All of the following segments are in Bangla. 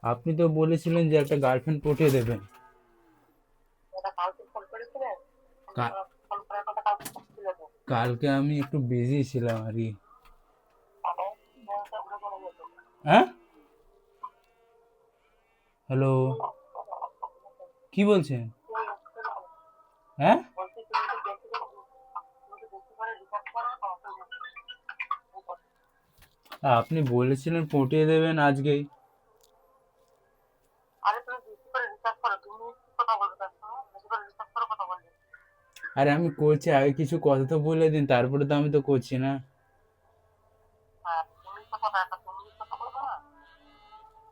আপনি তো বলেছিলেন যে একটা গার্লফ্রেন্ড পটিয়ে দেবেন। এটা কালকে ফোন করেছিলেন? কা- ফোন করার কথা কালকে ছিল তো। কালকে আমি একটু বিজি ছিলাম আর কি। তাহলে ফোনটা ঘুরে চলে যেত। হ্যাঁ, হ্যালো, কি বলছেন? হ্যাঁ, বলছি তুমি তো বেশি করে রিচার্জ করো তো অত আপনি বলেছিলেন পটিয়ে দেবেন আজকেই। আরে তুমি বেশি করে রিচার্জ করো, তুমি কি কথা বলতে চাচ্ছ? বেশি করে রিচার্জ করো কথা বললে। আরে আমি করছি, আগে কিছু কথা তো বলে দিন, তারপরে তো আমি তো করছি না। হ্যাঁ, তুমি তো কথা একটা তুমি কথা বলবে না।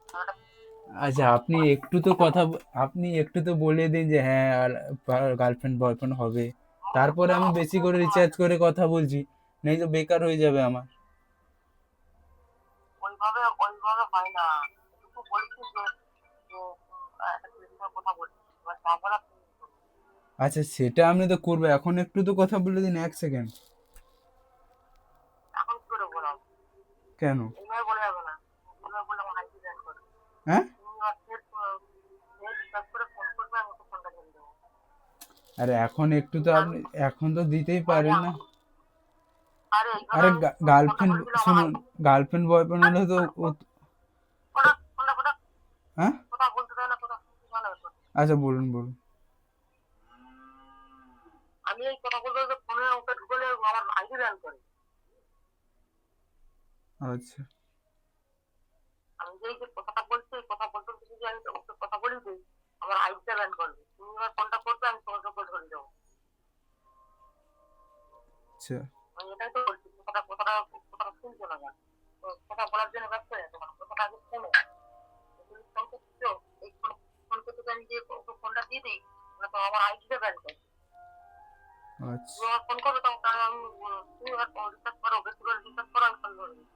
আর এটা আচ্ছা, আপনি একটু তো বলে দিন যে হ্যাঁ আর গার্লফ্রেন্ড বয়ফ্রেন্ড হবে, তারপরে আমি বেশি করে রিচার্জ করে কথা বলছি, নেই তো বেকার হয়ে যাবে আমার। ওইভাবে ওইভাবে হয় না। এটুকু বলছি যে যে একটা ছেলের সঙ্গে কথা বলছি, এবার তা বলা তুমি করো। আচ্ছা, সেটা আপনি তো করবে, এখন একটু তো কথা বলে দিন, 1 সেকেন্ড। এখন কি করে বলা হবে? কেন? এইভাবে বলা যাবে না। এইভাবে বললে আমার হাইট ব্যান করে। হ্যাঁ, তুমি আর ফের ফের রিচার্জ করে ফোন করবে, আমি ওকে ফোনটা ধরে দেবো। আরে এখন একটু তো তুমি আমি আপনি এখন তো দিতেই আরে পারেন না। আরে এইভাবে আরে আমি ফোনটা গার্লফ্রেন্ড, ধরে দিলে আমার শুনুন, হাইট গার্লফ্রেন্ড বয়ফ্রেন্ড হলে তো ফোনটা ফোনটা ফোনটা হ্যাঁ, কথা বলতে দেয় না, কথা শুনতে চায় না ব্যাপার। আচ্ছা বলুন বলুন। আমি এই কথা বলতে বলতে ফোনে ওকে ঢুকলে আমার আইডি ব্যান করে। আচ্ছা আমি যে এই যে কথাটা বলছি, এই কথা বলতে বলতে যদি আমি ওকে কথা বলি দিই, আমার আইডিটা ব্যান করবে। তুমি এবার ফোনটা করবে, আমি তোমাকে ওকে ধরে দেবো। আচ্ছা, আমি এটাই তো বলছি, তুমি কথাটা শুনছো না কেন? তো কথা বলার জন্য ব্যস্ত হয়ে তোমার কথাটা আগে শোনো। তুমি ফোন করছো, এই ফোন ফোন করতে তো আমি যে ওকে ফোনটা দিয়ে দিই, না তো আমার আইডিটা ব্যান করে। আচ্ছা, তুমি আমার ফোন করবে, তখন তাহলে আমি তুমি এবার রিচার্জ করো, বেশি করে রিচার্জ করো, আমি ফোন ধরে দিই।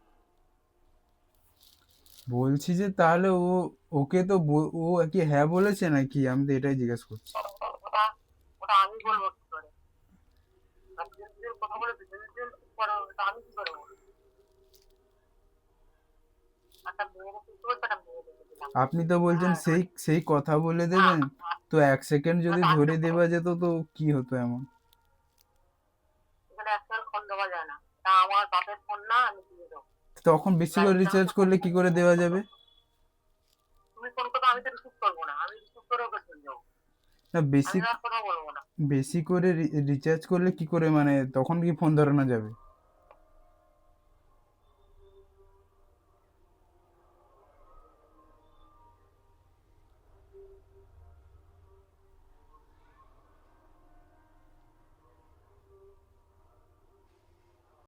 বলছি যে তাহলে ওকে তো ও কি হ্যাঁ বলেছে নাকি, আমি তো এটাই জিজ্ঞেস করছি। ওটা ওটা আমি বলবো কি করে? আর যেদিন কথা বলে যেদিন পরে ওটা আমি কি করে বলবো? একটা মেয়ের কিছু বলছে, একটা মেয়ে দেখে দিলাম। আপনি তো বলছেন হ্যাঁ, সেই সেই কথা বলে হ্যাঁ, দেবেন, তো 1 সেকেন্ড যদি ওটা ধরে আজকে দেওয়া যেত তো কি হতো এমন? এখানে একটা ফোন দেওয়া যায় না। তা আমার বাপের ফোন না, আমি দিয়ে দেবো। তখন বেশি এবার করে তুমি রিচার্জ আমাকে ফোন করলে কি করে দেওয়া যাবে? তুমি ফোন করবে, আমি তো রিসিভ করবো না, আমি রিসিভ করে ওকে চলে যাবো। না, আমি বেশি আর কথা বলবো না। বেশি করে রিচার্জ করলে কি করে, মানে তখন কি ফোন ধরানো যাবে?